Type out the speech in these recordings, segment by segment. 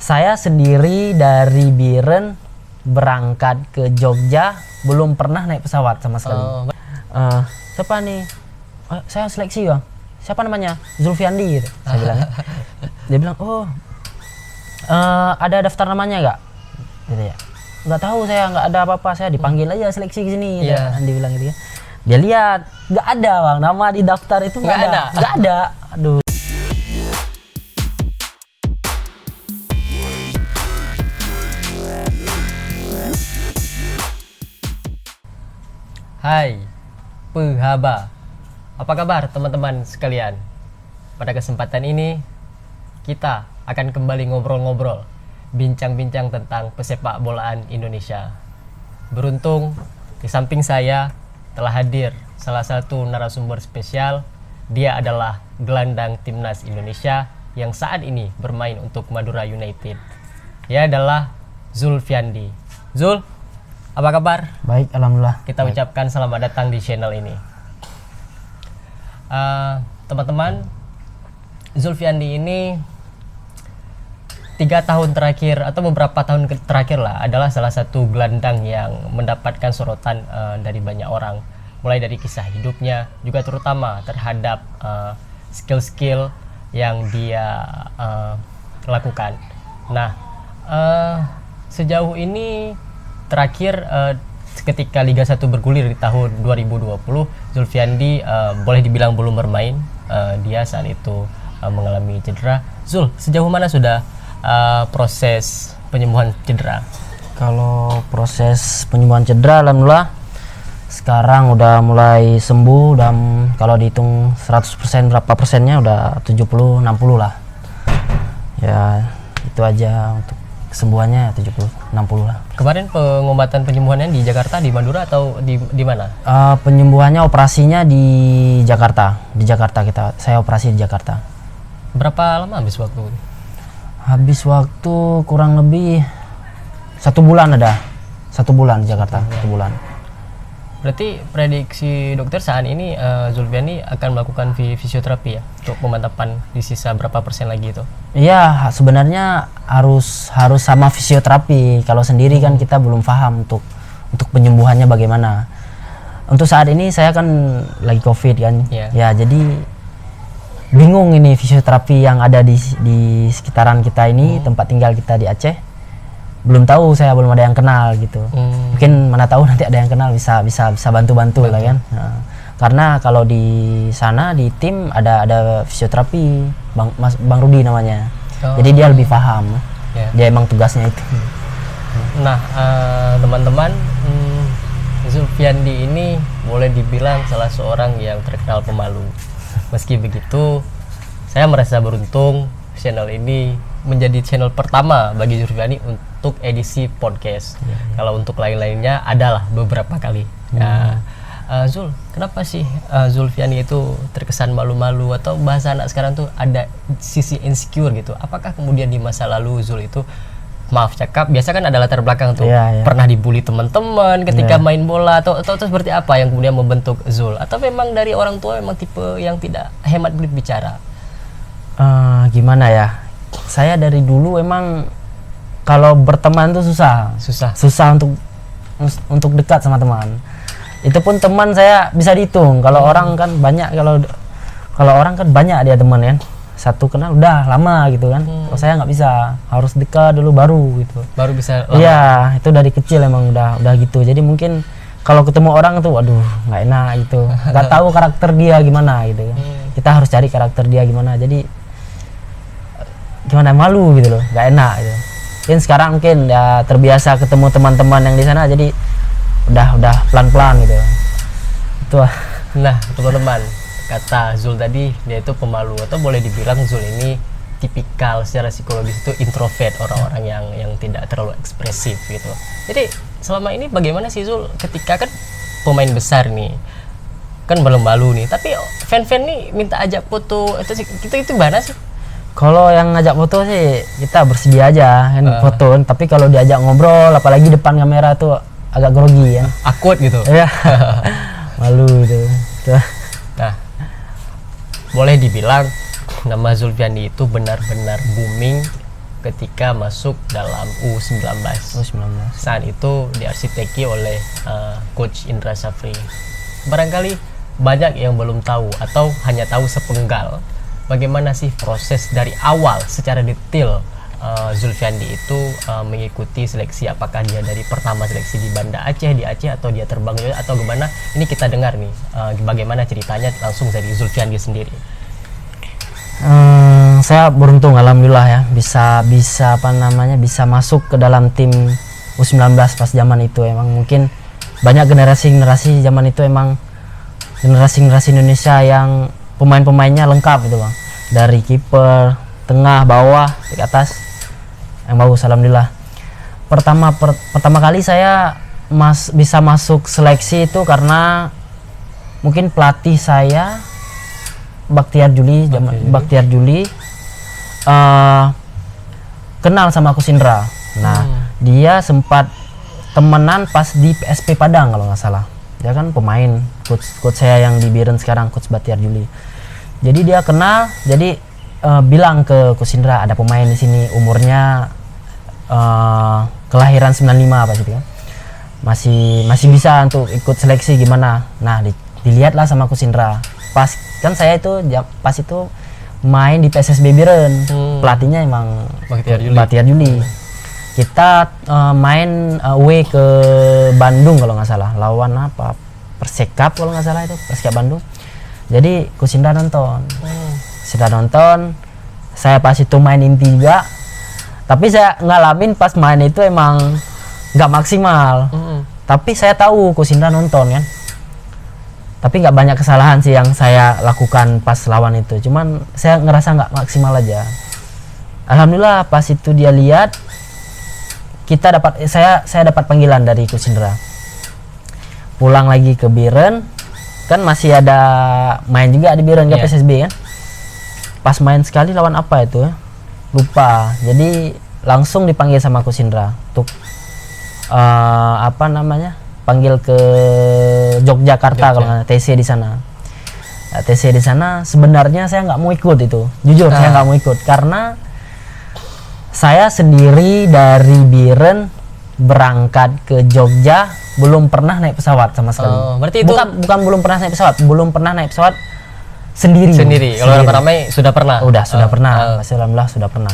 Saya sendiri dari Biren berangkat ke Jogja, belum pernah naik pesawat sama sekali. Siapa nih? Saya seleksi bang. Siapa namanya? Zulfiandi gitu. Saya bilang. Dia bilang, ada daftar namanya nggak? Gitu ya. Nggak tahu, saya nggak ada apa-apa. Saya dipanggil aja seleksi ke sini. Gitu. Dia bilang gitu ya. Dia lihat, nggak ada bang. Nama di daftar itu nggak ada. Nggak ada. Aduh. Hai, Pehaba. Apa kabar teman-teman sekalian? Pada kesempatan ini, kita akan kembali ngobrol-ngobrol, bincang-bincang tentang pesepak bolaan Indonesia. Beruntung, di samping saya telah hadir salah satu narasumber spesial. Dia adalah gelandang timnas Indonesia yang saat ini bermain untuk Madura United. Dia adalah Zulfiandi. Zul, apa kabar? Baik, alhamdulillah. Kita ucapkan selamat datang di channel ini. Teman-teman, Zulfiandi ini 3 tahun terakhir atau beberapa tahun terakhir lah adalah salah satu gelandang yang mendapatkan sorotan dari banyak orang, mulai dari kisah hidupnya, juga terutama terhadap skill-skill yang dia lakukan. Nah, sejauh ini terakhir ketika Liga 1 bergulir di tahun 2020, Zulfiandi boleh dibilang belum bermain. Dia saat itu mengalami cedera. Zul, sejauh mana sudah proses penyembuhan cedera? Kalau proses penyembuhan cedera, alhamdulillah sekarang udah mulai sembuh. Udah kalau dihitung 100% berapa persennya udah 70-60 lah. Ya itu aja untuk kesembuhannya, 70-60 lah. Kemarin pengobatan penyembuhannya di Jakarta, di Madura atau di mana? Penyembuhannya, operasinya di Jakarta. Di Jakarta saya operasi di Jakarta. Berapa lama habis waktu? Habis waktu kurang lebih 1 bulan ada. 1 bulan di Jakarta, 1 bulan. Berarti prediksi dokter saat ini Zulfiandi akan melakukan fisioterapi ya untuk pemantapan di sisa berapa persen lagi itu? Iya, sebenarnya harus sama fisioterapi. Kalau sendiri kan kita belum paham untuk penyembuhannya bagaimana. Untuk saat ini saya kan lagi COVID kan. Ya, jadi bingung ini fisioterapi yang ada di sekitaran kita ini, tempat tinggal kita di Aceh. Belum tahu, saya belum ada yang kenal gitu. Mungkin mana tahu nanti ada yang kenal bisa bantu lah kan. Nah, karena kalau di sana di tim ada fisioterapi, Bang Rudi namanya. Jadi dia lebih paham. Dia emang tugasnya itu. Nah, teman-teman, Zulfiandi ini boleh dibilang salah seorang yang terkenal pemalu. Meski begitu, saya merasa beruntung channel ini menjadi channel pertama bagi Zulfiandi untuk edisi podcast. Kalau untuk lain-lainnya adalah beberapa kali. Nah, Zul, kenapa sih Zulfiandi itu terkesan malu-malu, atau bahasa anak sekarang tuh ada sisi insecure gitu? Apakah kemudian di masa lalu Zul itu, maaf cakap, biasa kan ada latar belakang tuh, pernah dibully teman-teman ketika main bola, atau seperti apa yang kemudian membentuk Zul? Atau memang dari orang tua memang tipe yang tidak hemat berbicara? Gimana ya? Saya dari dulu emang kalau berteman tuh susah untuk dekat sama teman. Itu pun teman saya bisa dihitung. Kalau orang kan banyak, kalau orang kan banyak dia teman kan. Satu kenal udah lama gitu kan. Kalau saya nggak bisa, harus dekat dulu baru gitu. Baru bisa. Iya, itu dari kecil emang udah gitu. Jadi mungkin kalau ketemu orang tuh, waduh nggak enak gitu. Nggak tahu karakter dia gimana gitu kan. Kita harus cari karakter dia gimana. Jadi gimana, malu gitu loh, nggak enak gitu. Mungkin sekarang mungkin ya terbiasa ketemu teman-teman yang di sana, jadi udah pelan-pelan gitu. Itu. Nah, teman-teman, kata Zul tadi dia itu pemalu, atau boleh dibilang Zul ini tipikal secara psikologis itu introvert, orang-orang yang tidak terlalu ekspresif gitu. Jadi selama ini bagaimana sih Zul ketika kan pemain besar nih, kan malu-malu nih, tapi fan-fan nih minta ajak foto, itu gimana sih? Kalau yang ngajak foto sih kita bersedia aja kan, foto. Tapi kalau diajak ngobrol, apalagi depan kamera tuh agak grogi ya. Awkward gitu. Iya. Malu gitu. Nah, boleh dibilang nama Zulfiandi itu benar-benar booming ketika masuk dalam U19. Saat itu diarsiteki oleh Coach Indra Safri. Barangkali banyak yang belum tahu atau hanya tahu sepenggal bagaimana sih proses dari awal secara detail Zulfiandi itu mengikuti seleksi, apakah dia dari pertama seleksi di Banda Aceh, di Aceh, atau dia terbang atau gimana. Ini kita dengar nih bagaimana ceritanya langsung dari Zulfiandi sendiri. Saya beruntung alhamdulillah ya bisa bisa masuk ke dalam tim U19 pas zaman itu. Emang mungkin banyak generasi zaman itu, emang generasi Indonesia yang pemain-pemainnya lengkap gitu Bang, dari kiper, tengah, bawah, ke atas, yang bagus alhamdulillah. Pertama kali saya bisa masuk seleksi itu karena mungkin pelatih saya Bakhtiar Juli kenal sama Coach Indra. Nah, dia sempat temenan pas di PSP Padang kalau nggak salah. Dia kan pemain, coach saya yang di Biren sekarang, Coach Bakhtiar Juli. Jadi dia kenal, jadi bilang ke Coach Indra, ada pemain di sini umurnya kelahiran 95 apa gitu ya. Masih bisa untuk ikut seleksi gimana. Nah, dilihatlah sama Coach Indra. Pas kan saya itu pas itu main di PSSB Biren. Pelatihnya emang Bakhtiar Juli. Kita main away ke Bandung kalau nggak salah, lawan apa, Persikap kalau nggak salah itu, Persikap Bandung. Jadi Coach Indra nonton. Saya pas itu main inti juga, tapi saya ngalamin pas main itu emang nggak maksimal. Tapi saya tahu Coach Indra nonton kan, tapi nggak banyak kesalahan sih yang saya lakukan pas lawan itu, cuman saya ngerasa nggak maksimal aja. Alhamdulillah pas itu dia lihat, saya dapat panggilan dari Coach Indra, pulang lagi ke Biren. Kan masih ada main juga di Biren, PSSB kan. Pas main sekali lawan apa itu lupa, jadi langsung dipanggil sama Coach Indra untuk panggil ke Yogyakarta kalau nggak, TC di sana. TC di sana sebenarnya saya nggak mau ikut itu, jujur saya nggak mau ikut karena saya sendiri dari Biren berangkat ke Jogja belum pernah naik pesawat sama sekali. Berarti itu bukan belum pernah naik pesawat sendiri. Kalau ramai sudah pernah. Sudah pernah. Alhamdulillah sudah pernah.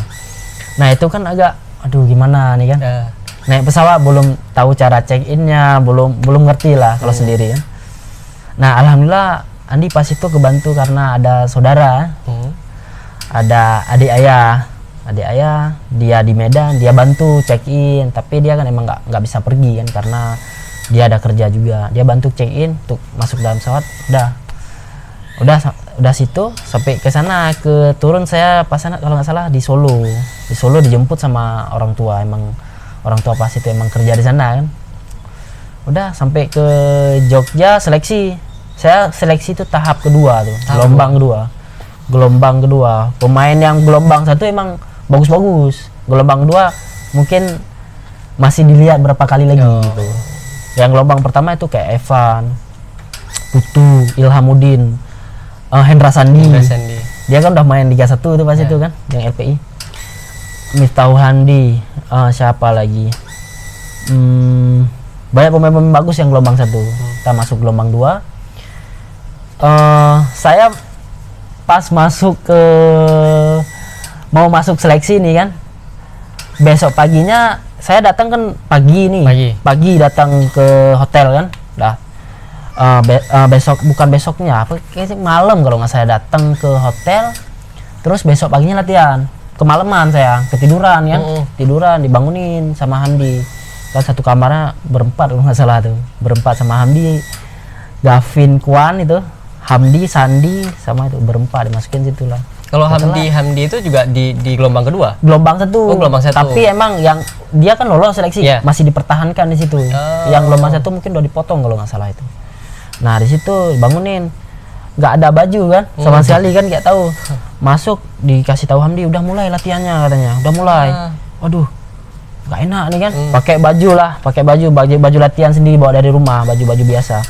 Nah, itu kan agak aduh gimana nih kan. Naik pesawat belum tahu cara check-innya, belum ngerti lah kalau sendiri kan. Nah, alhamdulillah Andi pas itu kebantu karena ada saudara. Ada adik ayah dia di Medan, dia bantu check-in, tapi dia kan emang nggak bisa pergi kan karena dia ada kerja juga. Dia bantu check-in untuk masuk dalam pesawat. Udah situ sampai ke sana, ke turun saya pas sana kalau nggak salah di Solo dijemput sama orang tua. Emang orang tua pas itu emang kerja di sana kan. Udah sampai ke Jogja seleksi. Saya seleksi itu tahap kedua tuh, gelombang kedua. Pemain yang gelombang satu emang bagus-bagus. Gelombang kedua mungkin masih dilihat berapa kali lagi gitu. Yang gelombang pertama itu kayak Evan, Putu, Ilhamuddin, Hendra Sandi. Dia kan udah main Liga 1 itu pas itu kan, yang LPI. Miftahul Handi, siapa lagi? Banyak pemain-pemain bagus yang gelombang 1. Kita masuk gelombang 2. Saya pas mau masuk seleksi nih kan, besok paginya saya datang kan pagi datang ke hotel kan, besoknya kayaknya malam kalau nggak, saya datang ke hotel, terus besok paginya latihan, kemalaman saya ketiduran kan, tiduran dibangunin sama Hamdi kan, satu kamarnya berempat kalau nggak salah tuh, berempat sama Hamdi, Gavin, Kwan itu, Hamdi, Sandi sama itu berempat dimasukin situ lah. Kalau Hamdi itu juga di gelombang kedua? Gelombang 1. Gelombang 1. Tapi emang yang dia kan lolos seleksi, masih dipertahankan di situ. Yang gelombang 1 mungkin udah dipotong kalau nggak salah itu. Nah, di situ bangunin. Nggak ada baju kan, sama sekali kan nggak tahu. Masuk dikasih tahu Hamdi udah mulai latihannya katanya. Udah mulai. Waduh. Nggak enak nih kan. Pakai baju latihan sendiri bawa dari rumah, baju biasa.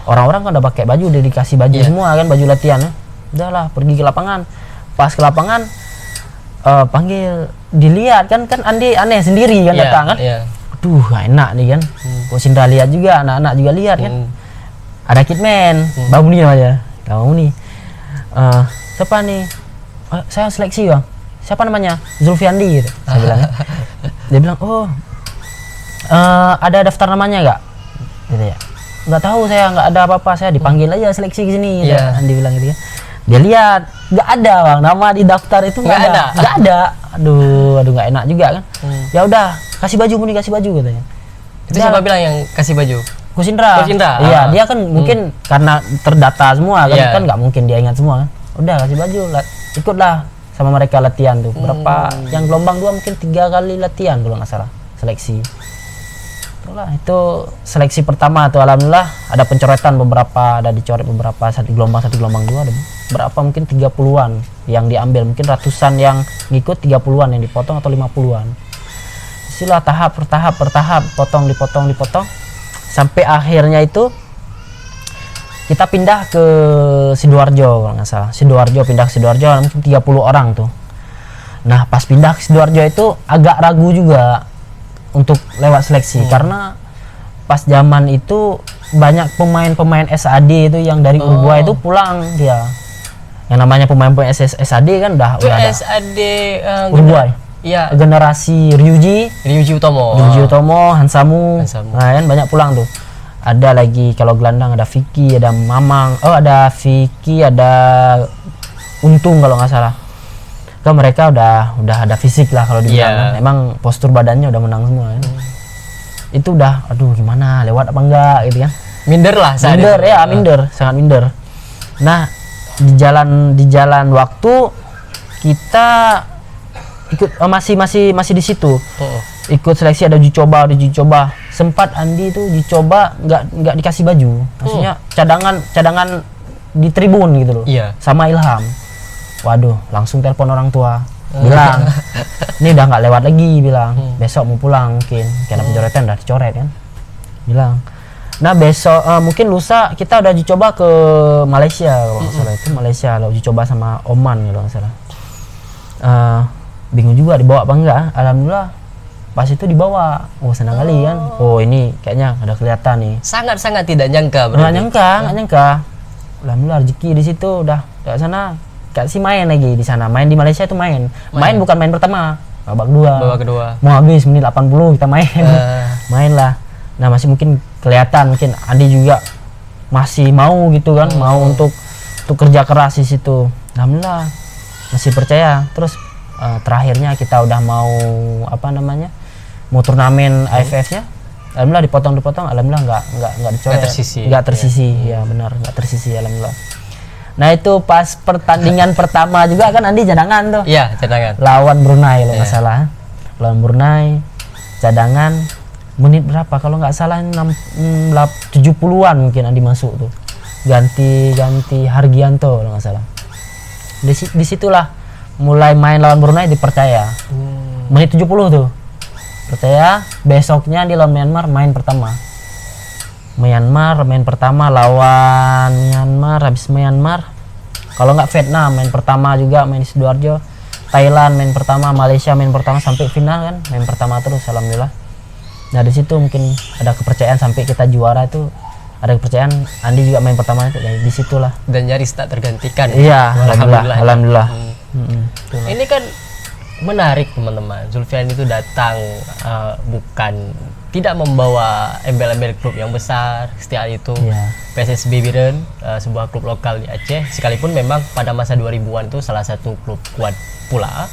Orang-orang kan udah pakai baju, udah dikasih baju semua kan, baju latihan. Udahlah pergi ke lapangan. Pas ke lapangan panggil dilihat kan Andi aneh sendiri kan datang kan. Aduh gak enak nih kan. Kok Sindra lihat juga, anak-anak juga lihat kan. Ada Kitman, Bang Muni aja. Bang Muni. Siapa nih? Saya seleksi bang. Siapa namanya? Zulfiandi gitu. Saya bilang. Dia bilang, oh ada daftar namanya nggak? Gitu ya. Nggak tahu saya, nggak ada apa-apa, saya dipanggil aja seleksi ke sini. Andi bilang gitu ya. Dia lihat, nggak ada bang, nama di daftar itu nggak ada. Aduh nggak enak juga kan. Ya udah, kasih baju Muni, kasih baju katanya. Itu siapa bilang yang kasih baju? Coach Indra. Iya, dia kan mungkin karena terdata semua kan, kan nggak mungkin dia ingat semua kan. Udah kasih baju, ikutlah sama mereka latihan tuh. Berapa yang gelombang 2 mungkin 3 kali latihan kalau nggak salah seleksi. Itulah itu seleksi pertama tuh, alhamdulillah ada pencoretan beberapa, ada dicoret beberapa, satu gelombang 2 ada berapa mungkin 30-an yang diambil, mungkin ratusan yang ngikut, 30-an yang dipotong atau 50-an. Isilah tahap per tahap dipotong sampai akhirnya itu kita pindah ke Sidoarjo kalau nggak salah. Pindah ke Sidoarjo mungkin 30 orang tuh. Nah pas pindah ke Sidoarjo itu agak ragu juga untuk lewat seleksi karena pas zaman itu banyak pemain-pemain SAD itu yang dari Uruguay itu pulang dia. Yang namanya pemain-pemain SAD kan udah ada. SAD Uruguay. Iya. Generasi Ryuji Utomo, Hansamu. Nah, kan banyak pulang tuh. Ada lagi kalau gelandang ada Vicky, ada Mamang, ada Vicky, ada Untung kalau nggak salah. Kan mereka udah ada fisik lah kalau dibilang. Emang postur badannya udah menang semua kan. Itu udah aduh gimana, lewat apa enggak gitu kan. Minder lah saat itu. Minder, sangat minder. Nah, di jalan waktu kita ikut masih di situ. Ikut seleksi, ada uji coba. Sempat Andi itu uji coba nggak dikasih baju. Maksudnya cadangan di tribun gitu loh. Sama Ilham. Waduh, langsung telepon orang tua. Bilang, ini udah nggak lewat lagi, bilang. Besok mau pulang mungkin. Karena pencoretan udah dicoret kan. Bilang. Nah, besok mungkin lusa kita udah uji coba ke Malaysia kalau nggak salah. Itu Malaysia lah, uji coba sama Oman kalau nggak salah. Bingung juga dibawa apa enggak. Alhamdulillah pas itu dibawa. Senang kali kan. Ini kayaknya udah kelihatan nih. Sangat tidak nyangka. Nggak nyangka. Alhamdulillah rezeki di situ udah sana kasih main lagi di sana. Main di Malaysia itu main bukan main pertama, babak kedua. Mau habis menit 80 kita main. Main lah. Nah, masih mungkin kelihatan mungkin Andi juga masih mau gitu kan, mau untuk kerja keras di situ. Alhamdulillah masih percaya. Terus terakhirnya kita udah mau mau turnamen AFF-nya, alhamdulillah dipotong, alhamdulillah nggak dicoret, nggak tersisi. Ya benar, nggak tersisi alhamdulillah. Nah itu pas pertandingan pertama juga kan Andi cadangan tuh. Iya, cadangan. Lawan Brunei kalau nggak salah. Lawan Brunei cadangan menit berapa kalau nggak salah 70-an mungkin Andi masuk tuh. Ganti Hargianto kalau nggak salah. Disitulah mulai main lawan Brunei dipercaya. Menit 70 tuh. Percaya, besoknya di lawan Myanmar main pertama. Main pertama lawan Myanmar, habis Myanmar kalau nggak Vietnam main pertama juga, main di Sidoarjo. Thailand main pertama, Malaysia main pertama sampai final kan, main pertama terus alhamdulillah. Nah di situ mungkin ada kepercayaan sampai kita juara itu, ada kepercayaan Andi juga main pertama itu, dari disitulah. Dan nyaris tak tergantikan. Iya, alhamdulillah. Ini kan menarik teman-teman. Zulfiandi itu datang bukan tidak membawa embel-embel klub yang besar setiap itu. PSSB Biren, sebuah klub lokal di Aceh, sekalipun memang pada masa 2000-an itu salah satu klub kuat pula.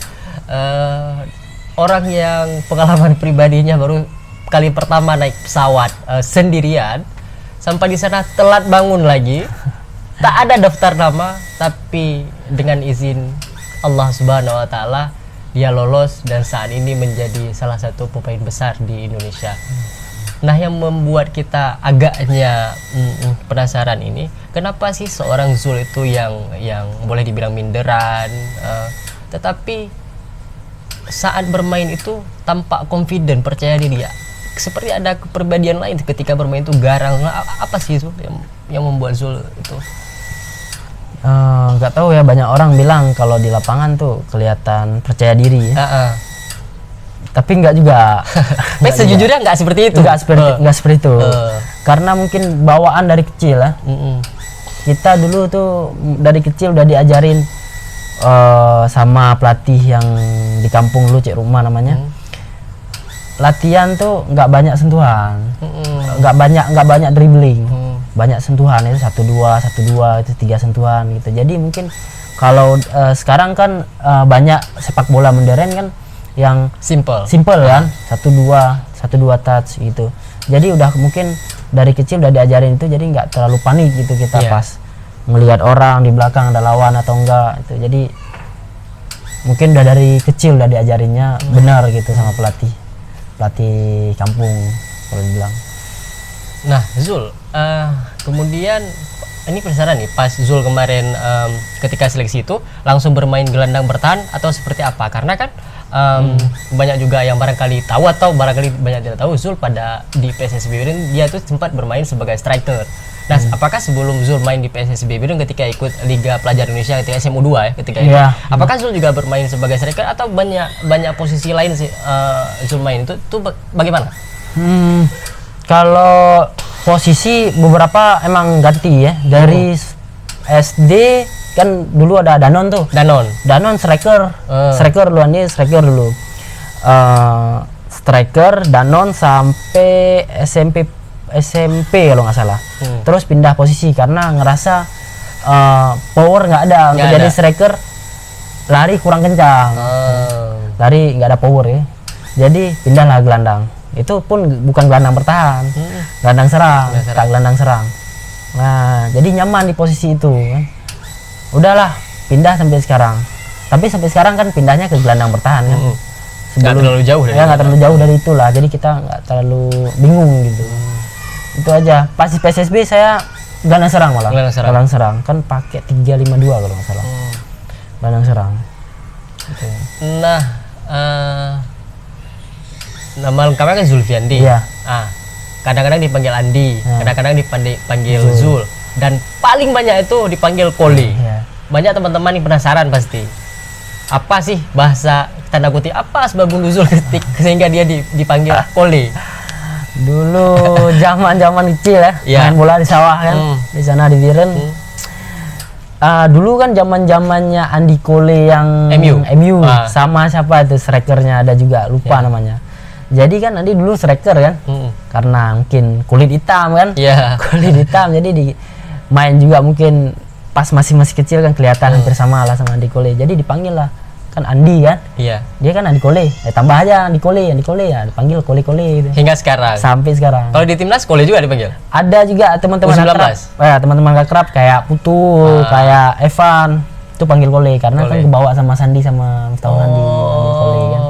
Orang yang pengalaman pribadinya baru kali pertama naik pesawat sendirian, sampai di sana telat bangun lagi, tak ada daftar nama, tapi dengan izin Allah Subhanahu wa taala dia lolos dan saat ini menjadi salah satu pemain besar di Indonesia. Nah, yang membuat kita agaknya penasaran ini, kenapa sih seorang Zul itu yang boleh dibilang minderan, tetapi saat bermain itu tampak confident, percaya diri ya. Seperti ada kepribadian lain ketika bermain itu garang. Apa sih Zul yang membuat Zul itu? Nggak tahu ya, banyak orang bilang kalau di lapangan tuh kelihatan percaya diri ya. Tapi enggak juga. Tapi sejujurnya enggak seperti itu. Enggak seperti itu. Karena mungkin bawaan dari kecil ya. Kita dulu tuh dari kecil udah diajarin sama pelatih yang di kampung lu, Cek Rumah namanya. Latihan tuh nggak banyak sentuhan, nggak banyak dribbling, banyak sentuhan, itu 1-2 itu 3 sentuhan gitu. Jadi mungkin kalau sekarang kan banyak sepak bola modern kan yang simple kan, 1-2 touch gitu. Jadi udah mungkin dari kecil udah diajarin itu, jadi nggak terlalu panik gitu kita pas melihat orang di belakang ada lawan atau enggak itu. Jadi mungkin udah dari kecil udah diajarinnya benar gitu sama pelatih kampung kalau dibilang. Nah Zul, kemudian ini penasaran nih, pas Zul kemarin ketika seleksi itu langsung bermain gelandang bertahan atau seperti apa? Karena kan banyak juga yang barangkali tahu atau barangkali banyak tidak tahu, Zul pada di PSSB Medan dia tuh sempat bermain sebagai striker. Nah, apakah sebelum Zul main di PSSB Medan ketika ikut Liga Pelajar Indonesia ketika SMU 2 ya ketika itu, apakah Zul juga bermain sebagai striker atau banyak posisi lain sih Zul main itu bagaimana? Kalau posisi beberapa emang ganti ya. Dari SD kan dulu ada Danon tuh. Danon striker. Striker dulu. Striker Danon sampai SMP kalau nggak salah. Terus pindah posisi karena ngerasa power nggak ada untuk jadi striker, lari kurang kencang. Lari nggak ada power ya. Jadi pindahlah gelandang. Itu pun bukan gelandang bertahan, gelandang serang. Nah, jadi nyaman di posisi itu kan. Udahlah, pindah sampai sekarang. Tapi sampai sekarang kan pindahnya ke gelandang bertahan kan. Nggak terlalu jauh dari nggak terlalu jauh dari itulah. Jadi kita nggak terlalu bingung gitu. Itu aja. Pas di PSSB saya gelandang serang malah. Gelandang serang kan pakai 3-5-2 kalau nggak salah. Gelandang serang. Gitu. Nah, nama lengkapnya kan Zulfiandi. Iya. Kadang-kadang dipanggil Andi, kadang-kadang dipanggil Zul, dan paling banyak itu dipanggil Kole. Banyak teman-teman yang penasaran pasti. Apa sih bahasa tanda kutip apa sebab bunuh Zul sehingga dia dipanggil Kole? Dulu zaman kecil ya, main bola di sawah kan, di sana di Biren. Dulu kan zamannya Andi Kole yang MU. Sama siapa itu strikernya ada juga, lupa namanya. Jadi kan Andi dulu striker kan, karena mungkin kulit hitam kan, kulit hitam. Jadi main juga mungkin pas masih kecil kan kelihatan hampir sama lah sama Andi Kole. Jadi dipanggil lah kan Andi kan, dia kan Andi Kole, tambah aja Andi Kole ya, dipanggil Kole gitu. Hingga sekarang. Sampai sekarang. Kalau di timnas Kole juga dipanggil? Ada juga teman-teman akrab, teman-teman akrab kayak Putu, kayak Evan, itu panggil Kole karena kan kebawa sama Sandi sama Miftahul Andi Kole kan.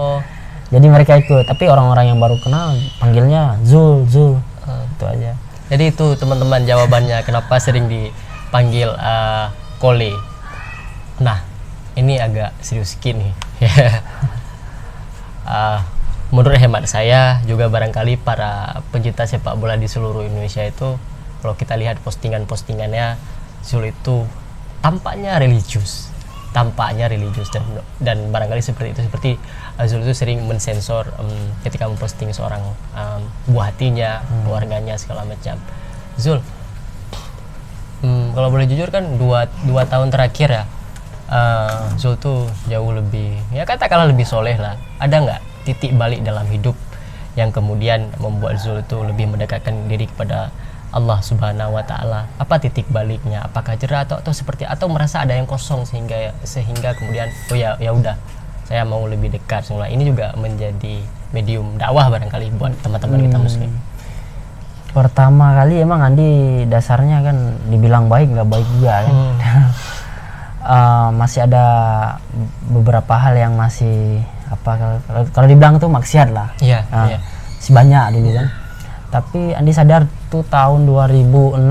Jadi mereka ikut, tapi orang-orang yang baru kenal panggilnya Zul. Itu aja. Jadi itu teman-teman jawabannya kenapa sering dipanggil Kole. Nah, ini agak serius nih. Menurut hemat saya juga barangkali para pecinta sepak bola di seluruh Indonesia itu kalau kita lihat postingannya Zul itu tampaknya religius dan barangkali seperti Zul itu sering mensensor ketika memposting seorang buah hatinya, keluarganya segala macam. Zul, kalau boleh jujur kan dua tahun terakhir ya, Zul tuh jauh lebih, ya katakanlah lebih soleh lah. Ada nggak titik balik dalam hidup yang kemudian membuat Zul itu lebih mendekatkan diri kepada Allah Subhanahu wa Ta'ala? Apa titik baliknya? Apakah jerah atau seperti atau merasa ada yang kosong sehingga kemudian ya udah saya mau lebih dekat semula. Ini juga menjadi medium dakwah barangkali buat teman-teman kita muslim. Pertama kali emang Andi dasarnya kan dibilang baik nggak baik juga kan. Masih ada beberapa hal yang masih kalau dibilang tuh maksiat lah. Si banyak dulu kan. Tapi Andi sadar tuh tahun 2016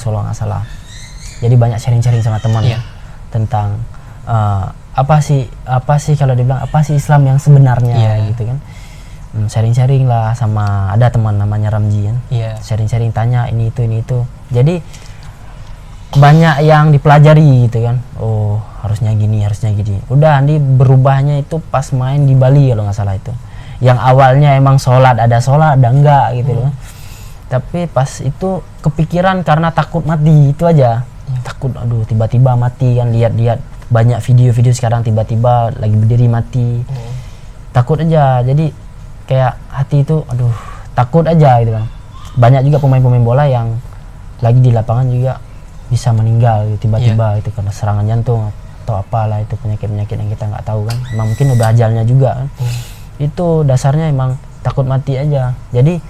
kalau nggak salah. Jadi banyak sharing-sharing sama teman tentang apa sih kalau dibilang apa sih Islam yang sebenarnya gitu kan. Sharing-sharing lah sama ada teman namanya Ramji kan. Sharing-sharing tanya ini itu. Jadi banyak yang dipelajari gitu kan. Oh, harusnya gini. Udah Andi berubahnya itu pas main di Bali kalau nggak salah itu. yang awalnya emang sholat ada enggak gitu loh. Tapi pas itu kepikiran karena takut mati itu aja. Takut aduh tiba-tiba mati kan, lihat-lihat banyak video-video sekarang tiba-tiba lagi berdiri mati. Takut aja. Jadi kayak hati itu aduh takut aja gitu kan. Banyak juga pemain-pemain bola yang lagi di lapangan juga bisa meninggal gitu, tiba-tiba itu karena serangan jantung atau apalah itu penyakit-penyakit yang kita nggak tahu kan. Emang mungkin udah ajalnya juga kan. Itu dasarnya emang takut mati aja. Jadi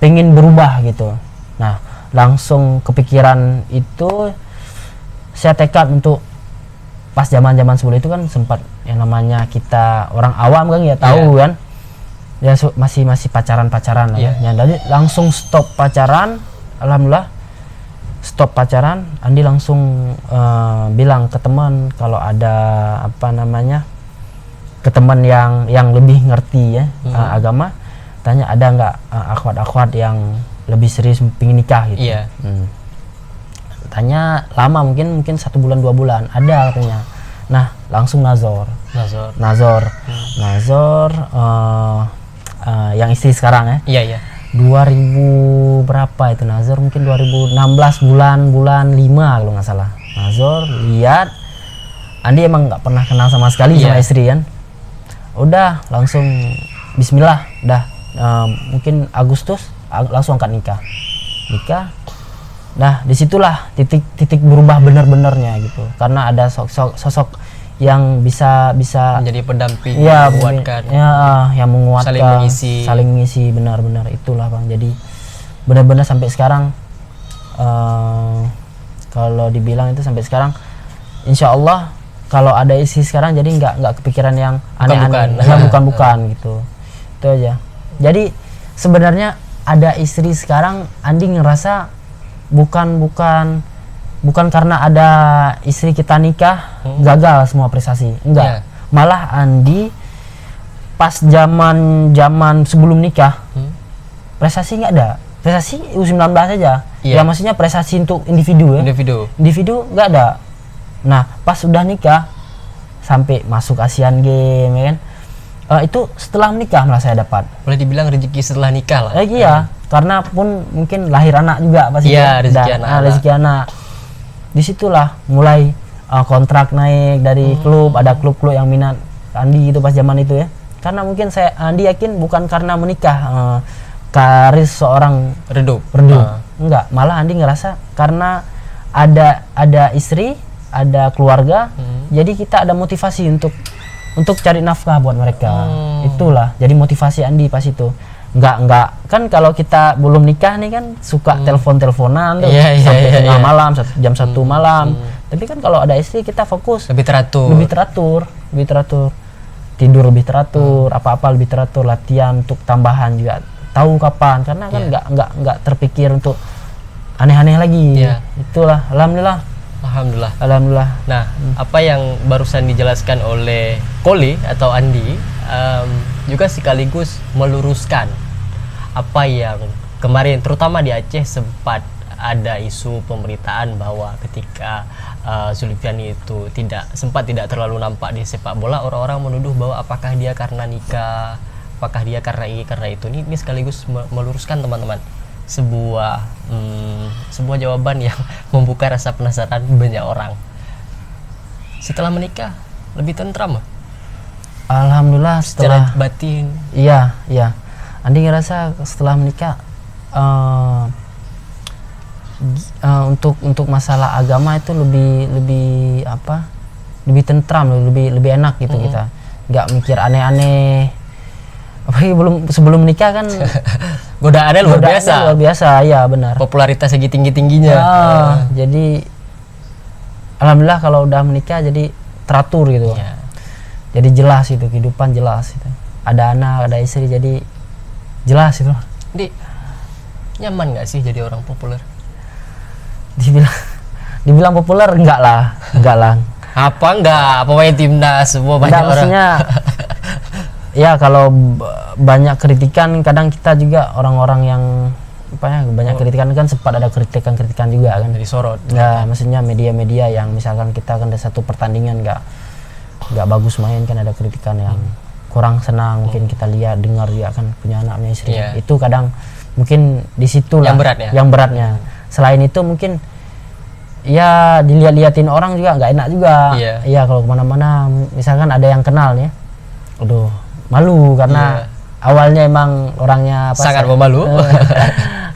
pengen berubah gitu. Nah, langsung kepikiran itu saya tekad untuk pas zaman-zaman sebelum itu kan sempat yang namanya kita orang awam kan ya tahu kan. Ya masih pacaran-pacaran lah ya. Jadi langsung stop pacaran, alhamdulillah stop pacaran. Andi langsung bilang ke teman kalau ada apa namanya ke teman yang lebih ngerti ya agama, tanya ada nggak akhwat-akhwat yang lebih serius pingin nikah gitu. Tanya lama mungkin 1 bulan 2 bulan ada katanya. Nah langsung nazor yang istri sekarang ya. 2000 berapa itu nazar, mungkin 2016 bulan 5 kalau nggak salah. Nazar lihat Andi emang nggak pernah kenal sama sekali sama istri kan. Udah langsung bismillah dah mungkin Agustus langsung angkat nikah. Nah disitulah titik berubah benar-benarnya gitu, karena ada sosok yang bisa menjadi pendamping, menguatkan, yang menguatkan, saling mengisi, benar-benar itulah Bang. Jadi benar-benar sampai sekarang kalau dibilang itu sampai sekarang, insya Allah kalau ada isi sekarang jadi nggak kepikiran yang aneh-aneh, bukan gitu, itu aja. Jadi sebenarnya ada istri sekarang Andi ngerasa bukan karena ada istri kita nikah gagal semua prestasi, enggak. Malah Andi pas zaman sebelum nikah prestasi nggak ada, prestasi U19 aja. Ya maksudnya prestasi untuk individu nggak ada. Nah pas sudah nikah sampai masuk Asian Games ya kan, itu setelah menikah malah saya dapat, boleh dibilang rezeki setelah nikah lah. Karena pun mungkin lahir anak juga pasti. Rezeki anak. Disitulah mulai kontrak naik dari klub, ada klub-klub yang minat Andi itu pas zaman itu ya. Karena mungkin Andi yakin bukan karena menikah karir seorang redup. Enggak, malah Andi ngerasa karena ada istri, ada keluarga, jadi kita ada motivasi untuk cari nafkah buat mereka. Itulah jadi motivasi Andi pas itu. Enggak kan kalau kita belum nikah nih kan suka telepon-teleponan tuh sampai tengah malam, jam 1 malam. Tapi kan kalau ada istri kita fokus, lebih teratur, tidur lebih teratur, apa-apa lebih teratur, latihan untuk tambahan juga tahu kapan, karena kan enggak terpikir untuk aneh-aneh lagi. Itulah alhamdulillah. Nah, apa yang barusan dijelaskan oleh Koli atau Andi juga sekaligus meluruskan apa yang kemarin terutama di Aceh sempat ada isu pemberitaan bahwa ketika Zulfiandi itu sempat tidak terlalu nampak di sepak bola, orang-orang menuduh bahwa apakah dia karena nikah, apakah dia karena ini karena itu. Ini sekaligus meluruskan teman-teman sebuah jawaban yang membuka rasa penasaran banyak orang. Setelah menikah lebih tentram? Alhamdulillah setelah batin. Iya. Andi ngerasa setelah menikah untuk masalah agama itu lebih tentram, lebih enak gitu. Kita nggak mikir aneh-aneh. Apalagi sebelum menikah kan godaannya luar biasa, ya benar. Popularitas lagi tinggi-tingginya. Jadi alhamdulillah kalau udah menikah jadi teratur gitu. Jadi jelas itu kehidupan, jelas itu. Ada anak, ada istri, jadi jelas itu. Di nyaman nggak sih jadi orang populer? Dibilang populer enggak lah. Apa enggak? Pemain timnas semua banyak orang. Maksudnya ya kalau banyak kritikan, kadang kita juga orang-orang yang banyak kritikan kan, sempat ada kritikan juga kan dari sorot. Ya maksudnya media-media yang misalkan kita kan ada satu pertandingan nggak bagus main kan, ada kritikan yang kurang senang, mungkin kita lihat dengar dia kan punya anak punya istri. Iya. Itu kadang mungkin di situ lah yang beratnya. Selain itu mungkin ya dilihat-liatin orang juga nggak enak juga. Iya kalau kemana-mana misalkan ada yang kenal ya, aduh malu karena awalnya emang orangnya apa, sangat pemalu.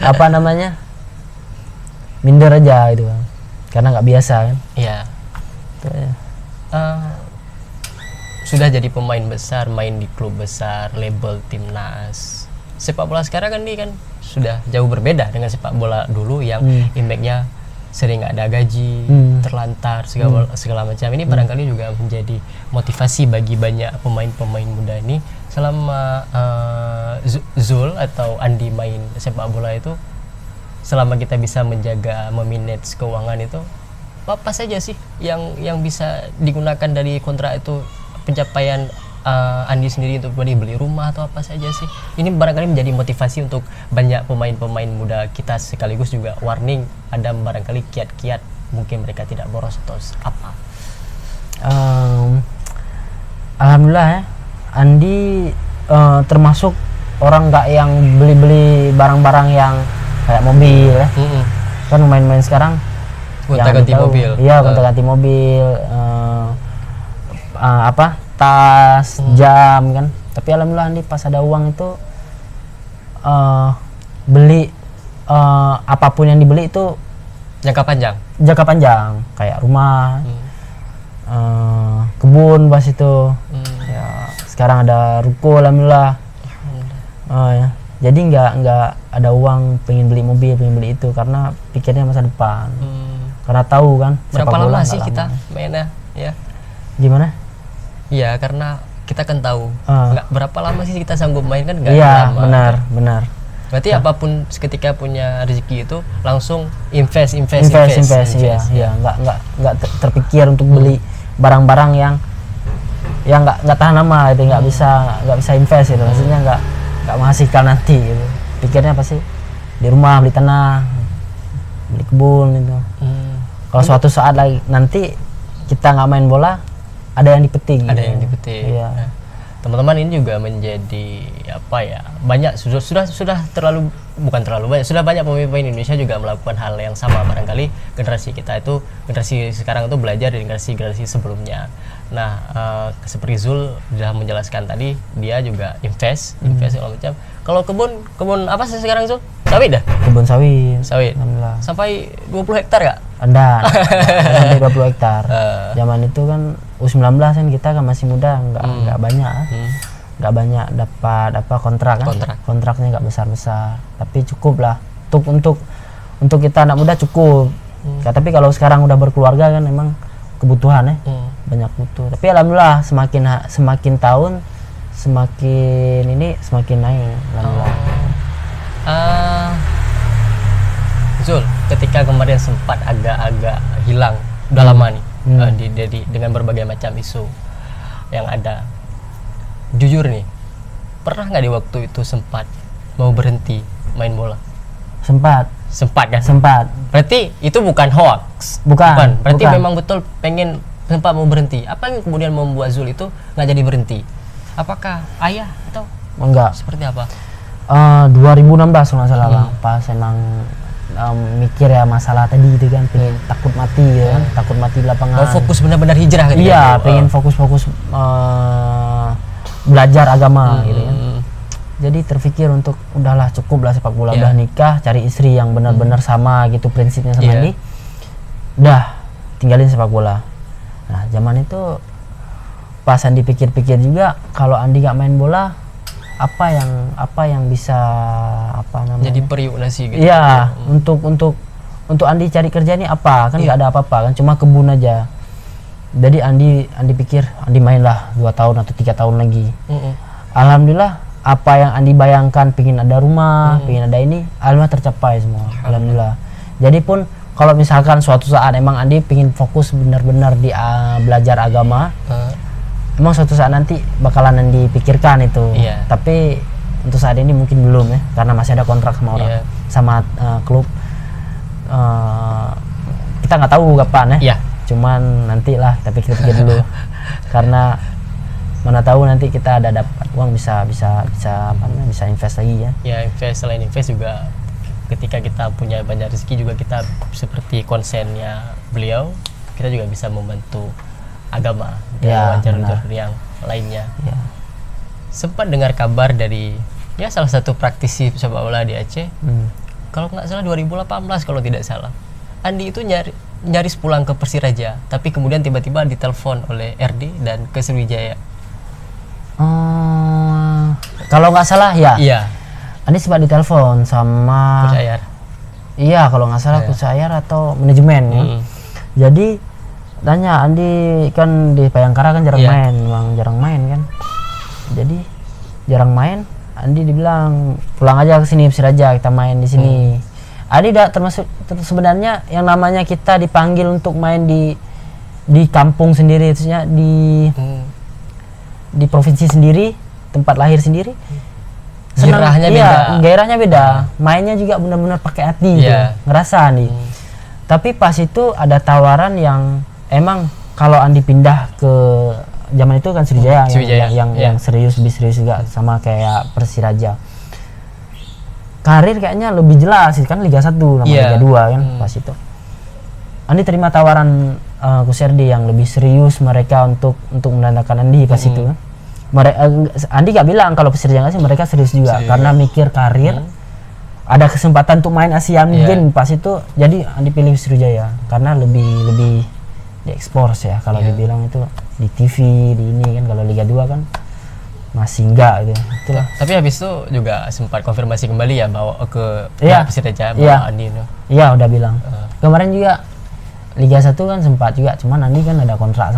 apa namanya, minder aja gitu kan, karena nggak biasa kan. Iya. Sudah jadi pemain besar, main di klub besar, label timnas. Sepak bola sekarang kan ini kan sudah jauh berbeda dengan sepak bola dulu yang impact-nya sering nggak ada gaji, terlantar segala macam. Ini barangkali juga menjadi motivasi bagi banyak pemain-pemain muda ini. Selama Zul atau Andi main sepak bola itu, selama kita bisa menjaga memanage keuangan itu, apa saja sih yang bisa digunakan dari kontrak itu, pencapaian Andi sendiri untuk beli rumah atau apa saja sih? Ini barangkali menjadi motivasi untuk banyak pemain-pemain muda kita, sekaligus juga warning ada barangkali kiat-kiat mungkin mereka tidak boros atau apa. Alhamdulillah ya, Andi termasuk orang nggak yang beli-beli barang-barang yang kayak mobil ya. Kan main-main sekarang gonta-ganti mobil. Iya, gonta-ganti mobil, apa, tas, jam kan. Tapi alhamdulillah Andi pas ada uang itu beli apapun yang dibeli itu jangka panjang kayak rumah, kebun pas itu. Ya, sekarang ada ruko alhamdulillah. Ya. Jadi nggak ada uang pengen beli mobil, pengen beli itu, karena pikirnya masa depan. Karena tahu kan berapa lama sih kita mainnya ya. Gimana? Iya, karena kita kan tahu nggak berapa lama sih kita sanggup main kan, nggak iya, lama. benar. Berarti apapun ketika punya rezeki itu langsung invest. Iya, nggak terpikir untuk beli barang-barang yang nggak tahan lama itu, nggak bisa invest itu, maksudnya nggak menghasilkan nanti gitu. Pikirnya pasti di rumah, beli tanah, beli kebun itu. Kalau suatu saat lagi nanti kita nggak main bola, ada yang dipetik. Iya. Nah, teman-teman ini juga menjadi apa ya, banyak sudah terlalu, bukan terlalu banyak, sudah banyak pemain Indonesia juga melakukan hal yang sama. Barangkali generasi kita itu, generasi sekarang itu belajar dari generasi sebelumnya. Nah, seperti Zul sudah menjelaskan tadi, dia juga invest segala macam. Kalau kebun apa sih sekarang, Zul? Sawit dah? Kebun sawit. Alhamdulillah. Sampai 20 hektar gak? Ada sampai 20 hektar. Zaman itu kan U19 kan, kita kan masih muda, nggak banyak. Nggak banyak dapat apa kontrak kan. Kontraknya nggak besar-besar, tapi cukup lah untuk kita anak muda cukup. Tapi kalau sekarang udah berkeluarga kan emang kebutuhan ya. Banyak butuh. Tapi alhamdulillah semakin tahun semakin naik alhamdulillah. Zul, ketika kemarin sempat agak-agak hilang, udah lama nih, dengan berbagai macam isu yang ada. Jujur nih, pernah nggak di waktu itu sempat mau berhenti main bola? Sempat kan? Sempat. Berarti itu bukan hoax? Bukan. Berarti memang betul pengen sempat mau berhenti. Apa yang kemudian membuat Zul itu nggak jadi berhenti? Apakah ayah atau enggak? Seperti apa? 2016 kalau nggak salah, pas emang mikir ya masalah tadi itu kan, pengen takut mati ya kan, takut mati di lapangan. Fokus benar-benar hijrah gitu. Iya, pengen fokus belajar agama gitu kan. Jadi terpikir untuk udahlah cukup lah sepak bola, udah nikah, cari istri yang benar-benar sama gitu prinsipnya sama ini. Udah tinggalin sepak bola. Nah, zaman itu pas Andi pikir-pikir juga, kalau Andi nggak main bola, apa yang bisa apa namanya? Jadi periuk nasi gitu. Iya, untuk Andi cari kerja ini apa? Kan nggak ada apa-apa kan, cuma kebun aja. Jadi Andi pikir Andi mainlah 2 tahun atau 3 tahun lagi. Alhamdulillah apa yang Andi bayangkan, pingin ada rumah, pingin ada ini, alhamdulillah tercapai semua. Alhamdulillah. Jadi pun kalau misalkan suatu saat emang Andi pingin fokus benar-benar di belajar agama, emang suatu saat nanti bakalan Andi pikirkan itu. Tapi untuk saat ini mungkin belum ya, karena masih ada kontrak sama orang, sama klub. Kita nggak tahu kapan ya. Cuman nantilah, tapi pikir-pikir dulu. Karena mana tahu nanti kita ada dapat uang bisa apa namanya, bisa invest lagi ya. Ya invest, selain invest juga ketika kita punya banyak rezeki juga kita seperti konsennya beliau, kita juga bisa membantu agama dan wajar-wajar yang lainnya. Ya. Sempat dengar kabar dari ya salah satu praktisi sepak bola di Aceh, kalau nggak salah 2018 kalau tidak salah, Andi itu nyaris pulang ke Persiraja, tapi kemudian tiba-tiba ditelepon oleh RD dan ke Sriwijaya. Kalau nggak salah ya. Iya. Andi sempat ditelepon sama Coach Ayar. Iya, kalau nggak salah Coach Ayar atau manajemen ya. Jadi tanya, Andi kan di Bayangkara kan jarang main, memang jarang main kan. Jadi jarang main, Andi dibilang pulang aja ke sini Persiraja, kita main di sini. Andi udah termasuk sebenarnya yang namanya kita dipanggil untuk main di kampung sendiri, maksudnya di provinsi sendiri, tempat lahir sendiri. Gairahnya beda. Gairahnya beda. Mainnya juga benar-benar pakai hati gitu. Ngerasa nih. Tapi pas itu ada tawaran yang emang kalau Andi pindah ke zaman itu kan Sriwijaya yang serius, lebih serius juga sama kayak Persiraja. Karir kayaknya lebih jelas kan Liga 1 sama Liga 2 kan pas itu. Andi terima tawaran Kusherdi yang lebih serius mereka untuk menandakan Andi pas itu kan. Andi gak bilang kalau Persiraja nggak sih, mereka serius juga karena mikir karir. Ada kesempatan untuk main Asian Games pas itu, jadi Andi pilih Sriwijaya karena lebih diekspor ya kalau dibilang itu di TV di ini kan. Kalau Liga 2 kan masih enggak gitu. Itulah. Tapi habis itu juga sempat konfirmasi kembali ya bahwa ke Persiraja bahwa Andi itu. Iya, udah bilang. Kemarin juga Liga 1 kan sempat juga, cuman Andi kan ada kontrak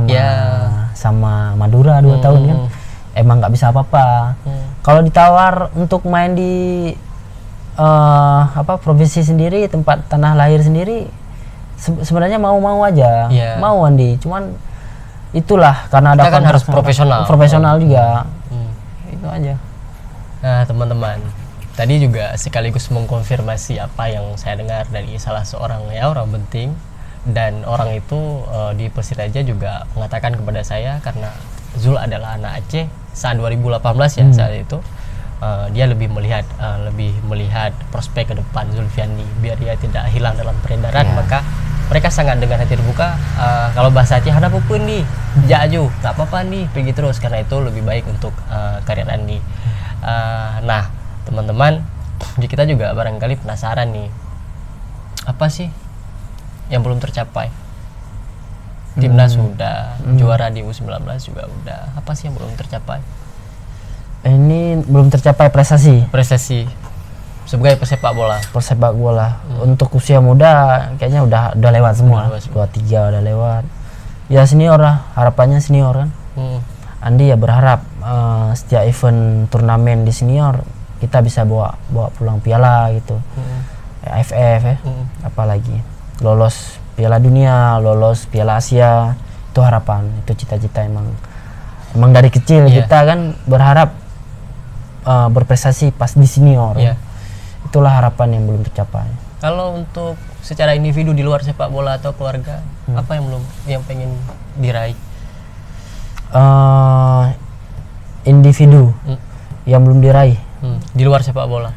sama Madura 2 tahun kan. Emang nggak bisa apa-apa. Kalau ditawar untuk main di provinsi sendiri, tempat tanah lahir sendiri, sebenarnya mau aja, mau Andi. Cuman itulah karena ada kan harus profesional juga. Itu aja. Nah teman-teman, tadi juga sekaligus mengkonfirmasi apa yang saya dengar dari salah seorang orang penting, dan orang itu di Persiraja juga mengatakan kepada saya karena Zul adalah anak Aceh saat 2018 ya saat itu. Dia lebih melihat prospek ke depan Zulfiandi biar dia tidak hilang dalam peredaran. Maka mereka sangat dengan hati terbuka, kalau bahasa Aceh ada apa nih jaju nggak apa-apa nih pergi terus karena itu lebih baik untuk karir Andi. Nah teman-teman, kita juga barangkali penasaran nih, apa sih yang belum tercapai? Timnas sudah, juara di U19 juga udah, apa sih yang belum tercapai? Ini belum tercapai prestasi sebagai pesepak bola. Untuk usia muda kayaknya udah lewat semua. 23 udah lewat. Ya senior lah, harapannya senior kan. Andi ya berharap setiap event turnamen di senior kita bisa bawa pulang piala gitu. AFF ya. Apalagi lolos Piala Dunia, lolos Piala Asia, itu harapan, itu cita-cita emang dari kecil kita kan berharap berprestasi pas di senior. Itulah harapan yang belum tercapai. Kalau untuk secara individu di luar sepak bola atau keluarga, apa yang pengen diraih? Individu yang belum diraih di luar sepak bola.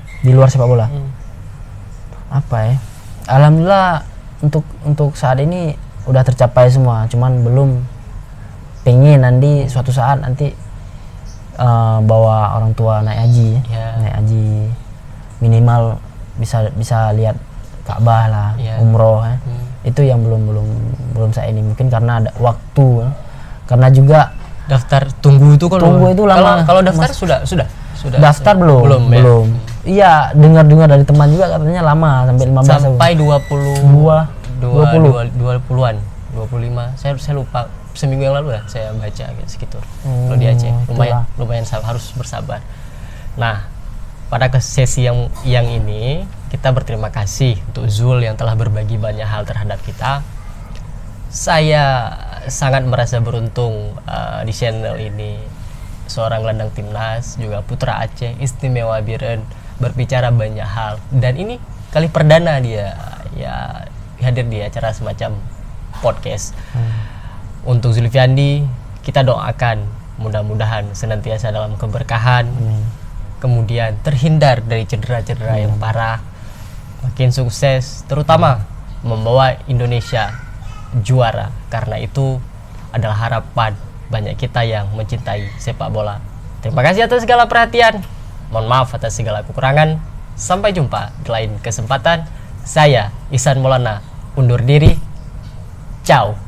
Apa ya? Alhamdulillah untuk saat ini udah tercapai semua, cuman belum pengen nanti suatu saat nanti bawa orang tua naik haji, naik haji minimal bisa lihat Ka'bah lah, umroh ya. Itu yang belum saat ini, mungkin karena ada waktu, karena juga daftar tunggu itu lama. Kalau daftar sudah daftar belum. Iya, dengar dari teman juga katanya lama sampai 15 sampai 20-an 25. Saya lupa, seminggu yang lalu ya saya baca sekitar. Kalau di Aceh lumayan harus bersabar. Nah, pada sesi yang ini kita berterima kasih untuk Zul yang telah berbagi banyak hal terhadap kita. Saya sangat merasa beruntung di channel ini seorang gelandang timnas juga putra Aceh istimewa Biren berbicara banyak hal, dan ini kali perdana dia ya hadir di acara semacam podcast. Untuk Zulfiandi kita doakan mudah-mudahan senantiasa dalam keberkahan, kemudian terhindar dari cedera-cedera yang parah, makin sukses, terutama membawa Indonesia juara, karena itu adalah harapan banyak kita yang mencintai sepak bola. Terima kasih atas segala perhatian, mohon maaf atas segala kekurangan. Sampai jumpa di lain kesempatan. Saya Ihsan Maulana undur diri. Ciao.